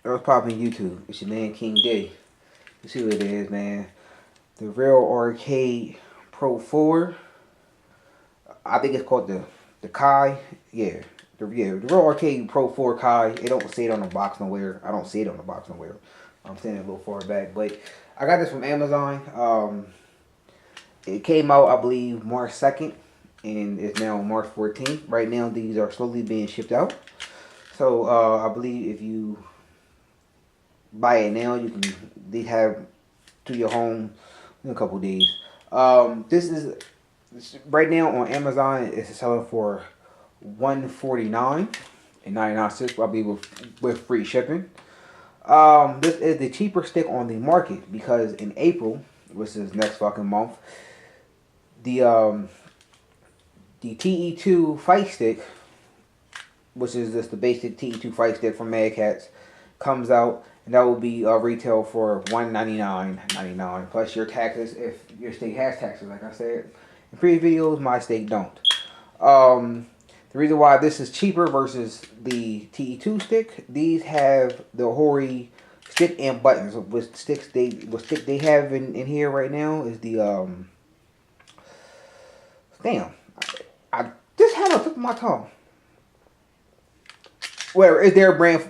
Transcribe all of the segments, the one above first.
What's popping YouTube? It's your man King Day. You see what it is, man. The Real Arcade Pro 4. I think it's called the Kai. Yeah. The Real Arcade Pro 4 Kai. It don't say it on the box nowhere. I don't see it on the box nowhere. I'm standing a little far back. But I got this from Amazon. It came out, I believe, March 2nd. And it's now March 14th. Right now, these are slowly being shipped out. So, I believe if you buy it now, you can they have to your home in a couple days. This is right now on Amazon. It's selling for $149.99, probably with free shipping. This is the cheaper stick on the market because in April, which is next fucking month, the TE2 fight stick, which is just the basic TE2 fight stick from Mad Catz, comes out, and that will be retail for $199.99 plus your taxes if your state has taxes. Like I said in previous videos, my state don't. The reason why this is cheaper versus the TE2 stick, these have the Hori stick and buttons. What stick they have in here right now is the damn. I just had a tip of my tongue. Whatever, it's their brand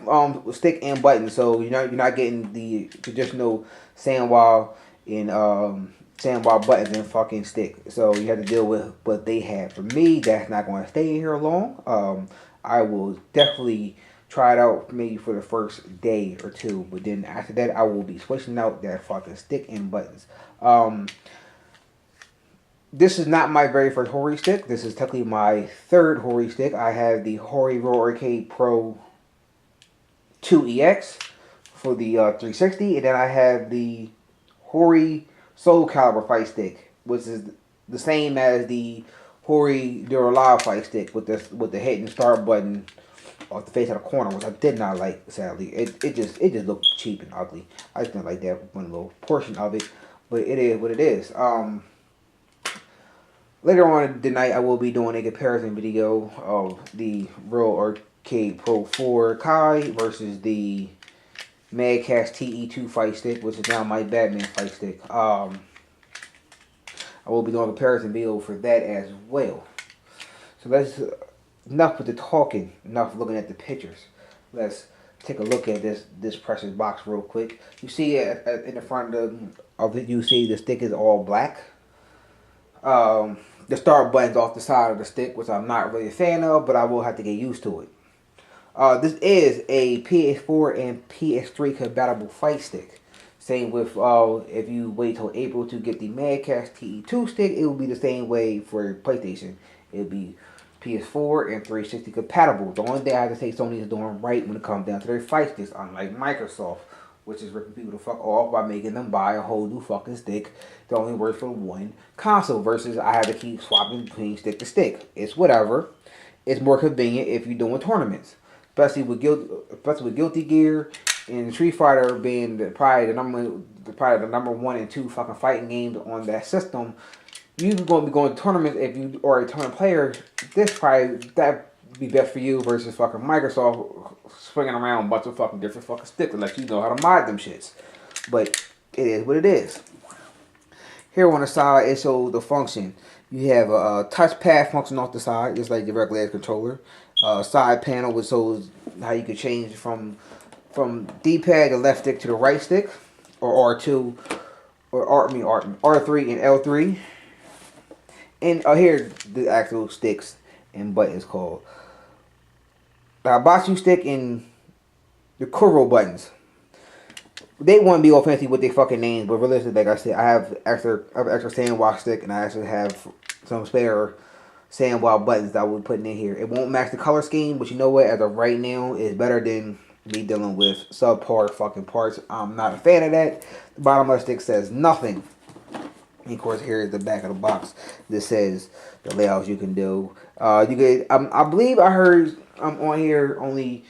stick and button, so you're not getting the traditional sandwall and sandwall buttons and fucking stick. So you have to deal with what they have. For me, that's not going to stay here long. I will definitely try it out maybe for the first day or two, but then after that, I will be switching out that fucking stick and buttons. This is not my very first Hori stick. This is technically my third Hori stick. I have the Hori Real Arcade Pro 2EX for the 360, and then I have the Hori Soul Calibur fight stick, which is the same as the Hori Dura Live fight stick with the hit and start button off the face of the corner, which I did not like. Sadly, it just looked cheap and ugly. I just didn't like that one little portion of it, but it is what it is. Later on tonight, I will be doing a comparison video of the Real Arcade Pro 4 Kai versus the Mad Catz TE2 fight stick, which is now my Batman fight stick. I will be doing a comparison video for that as well. So let's, enough with the talking, enough looking at the pictures. Let's take a look at this precious box real quick. You see in the front of it, you see the stick is all black. The start button's off the side of the stick, which I'm not really a fan of, but I will have to get used to it. This is a PS4 and PS3 compatible fight stick. Same with if you wait till April to get the Mad Catz TE2 stick, it will be the same way for PlayStation. It will be PS4 and 360 compatible. The only thing I have to say Sony is doing right when it comes down to their fight sticks, unlike Microsoft, which is ripping people the fuck off by making them buy a whole new fucking stick that only works for one console versus I have to keep swapping between stick to stick. It's whatever. It's more convenient if you're doing tournaments, especially with Guilty Gear and Street Fighter being probably the number 1 and 2 fucking fighting games on that system. You're going to be going to tournaments if you are a tournament player. That be best for you versus fucking Microsoft swinging around a bunch of fucking different fucking sticks unless you know how to mod them shits. But it is what it is. Here on the side, it shows the function. You have a touchpad function off the side, just like the regular controller. Side panel, which shows how you can change from D-pad to left stick to the right stick, or R2, or R3 and L3. And here the actual sticks and buttons called. The Hibachi stick and the Kuro buttons. They want to be all fancy with their fucking names, but realistically, like I said, I have extra sandwalk stick, and I actually have some spare sandwalk buttons that I will be putting in here. It won't match the color scheme, but you know what? As of right now, it's better than me dealing with subpar fucking parts. I'm not a fan of that. The bottom of the stick says nothing. And of course, here is the back of the box. This says the layouts you can do. You could, I believe I heard on here only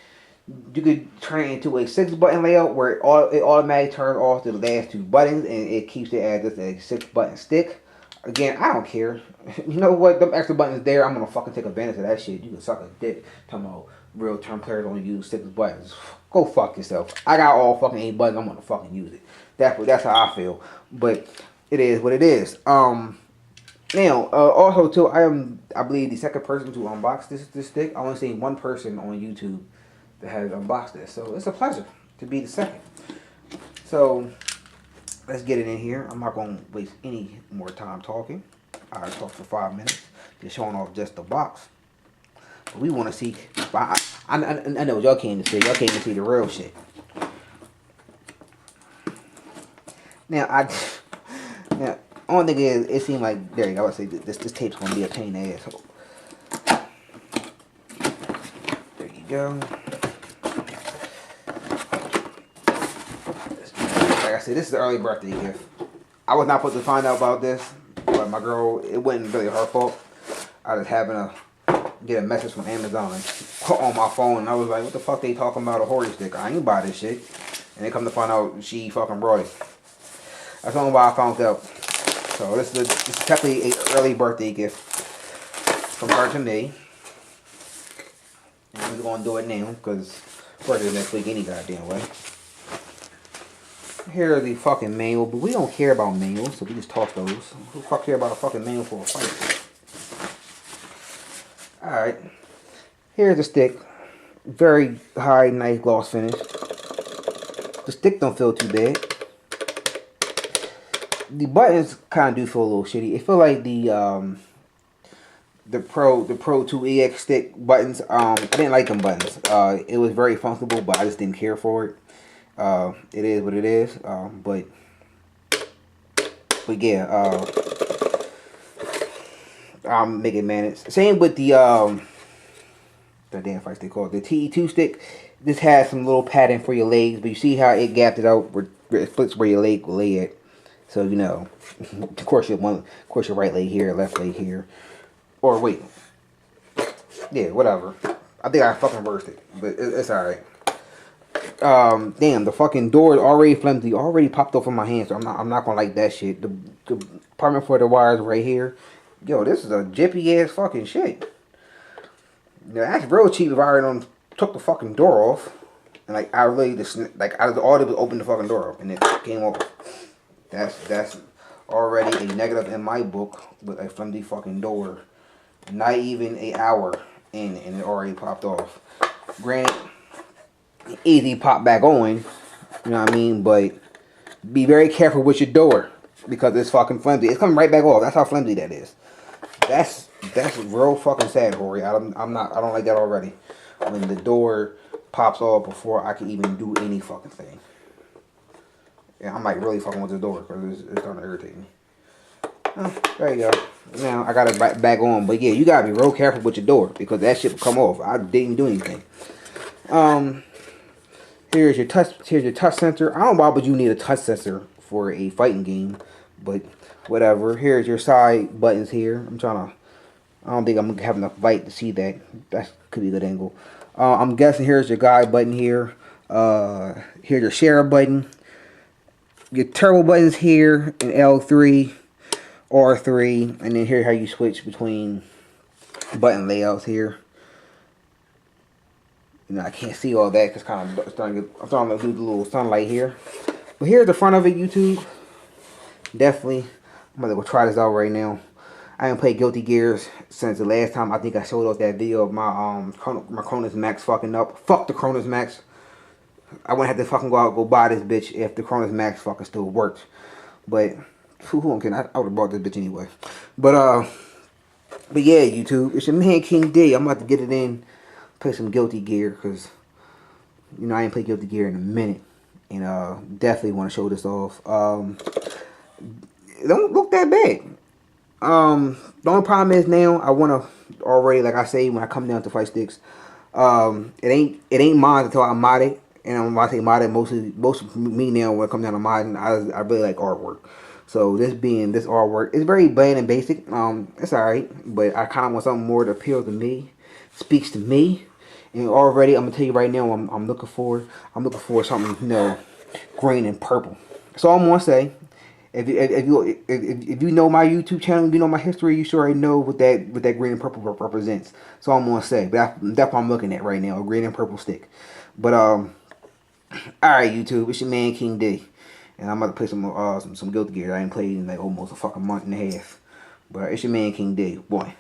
you could turn it into a 6-button layout where it automatically turns off the last 2 buttons and it keeps it as just a 6-button stick. Again, I don't care. You know what? Them extra buttons there, I'm gonna fucking take advantage of that shit. You can suck a dick. Talking about real term players only use 6 buttons. Go fuck yourself. I got all fucking 8 buttons. I'm gonna fucking use it. That's how I feel. But it is what it is. Now, also too, I believe the second person to unbox this stick. I only seen one person on YouTube that has unboxed this, so it's a pleasure to be the second. So let's get it in here. I'm not gonna waste any more time talking. I talked for 5 minutes, just showing off just the box. But we want to see. I know what y'all came to see. Y'all came to see the real shit. Now only thing is, it seemed like there you go. I would say this tape's gonna be a pain in the ass. There you go. Like I said, this is an early birthday gift. I was not supposed to find out about this, but my girl, it wasn't really her fault. I was having to get a message from Amazon on my phone, and I was like, "What the fuck they talking about a Hori stick? I ain't buy this shit." And they come to find out she fucking brought it. That's only why I found out. So this is technically an early birthday gift from her to me. And we're gonna do it now because birthday next week any goddamn way. Here are the fucking manual, but we don't care about manuals, so we just toss those. Who the fuck care about a fucking manual for a fight? Alright. Here's the stick. Very high, nice gloss finish. The stick don't feel too bad. The buttons kind of do feel a little shitty. It feel like the Pro 2 EX stick buttons. I didn't like them buttons. It was very functional, but I just didn't care for it. It is what it is. But yeah. I'm making manage. Same with the damn fight stick called the TE2 stick. This has some little padding for your legs, but you see how it gapped it out where it splits where your leg will lay at. So you know, of course your right leg here, left leg here, or wait, yeah, whatever. I think I fucking reversed it, but it's alright. Damn, the fucking door is already flimsy, already popped off of my hand, so I'm not gonna like that shit. The compartment for the wires right here. Yo, this is a jippy ass fucking shit. Now that's real cheap if I already took the fucking door off, and like I really just all did was open the fucking door up and it came off. That's already a negative in my book with a flimsy fucking door. Not even an hour in and it already popped off. Granted, easy pop back on, you know what I mean? But be very careful with your door because it's fucking flimsy. It's coming right back off. That's how flimsy that is. That's real fucking sad, Hori. I don't like that already. When the door pops off before I can even do any fucking thing. Yeah, I'm like really fucking with the door because it's starting to irritate me. Oh, there you go. Now I got it back on, but yeah, you gotta be real careful with your door because that shit will come off. I didn't do anything. Here's your touch sensor. I don't know why would you need a touch sensor for a fighting game, but whatever. Here's your side buttons here. I don't think I'm gonna have enough light to see that. That could be a good angle. I'm guessing here's your guide button here. Here's your share button. Your turbo buttons here in L3, R3, and then here's how you switch between button layouts here. You know, I can't see all that because I'm starting to lose a little sunlight here. But here's the front of it, YouTube. Definitely, I'm gonna go try this out right now. I haven't played Guilty Gears since the last time I think I showed off that video of my Cronus Max fucking up. Fuck the Cronus Max. I wouldn't have to fucking go buy this bitch if the Cronus Max fucking still worked. But who don't care? I would have bought this bitch anyway. But yeah, YouTube, it's your man King D. I'm about to get it in, play some Guilty Gear because you know I ain't played Guilty Gear in a minute, and definitely want to show this off. It don't look that bad. The only problem is now I want to already, like I say when I come down to fight sticks, it ain't mine until I mod it. And when I say modded, most of me now when it comes down to modding, I really like artwork. So this artwork, it's very bland and basic. It's alright, but I kind of want something more to appeal to me, speaks to me. And already, I'm gonna tell you right now, I'm looking for something, green and purple. So I'm gonna say, If you know my YouTube channel, you know my history, you sure already know what that green and purple represents. So I'm gonna say, but that's what I'm looking at right now, a green and purple stick. But all right, YouTube, it's your man King D, and I'm about to play some Guilty Gear. I ain't played in like almost a fucking month and a half. But it's your man King D, boy.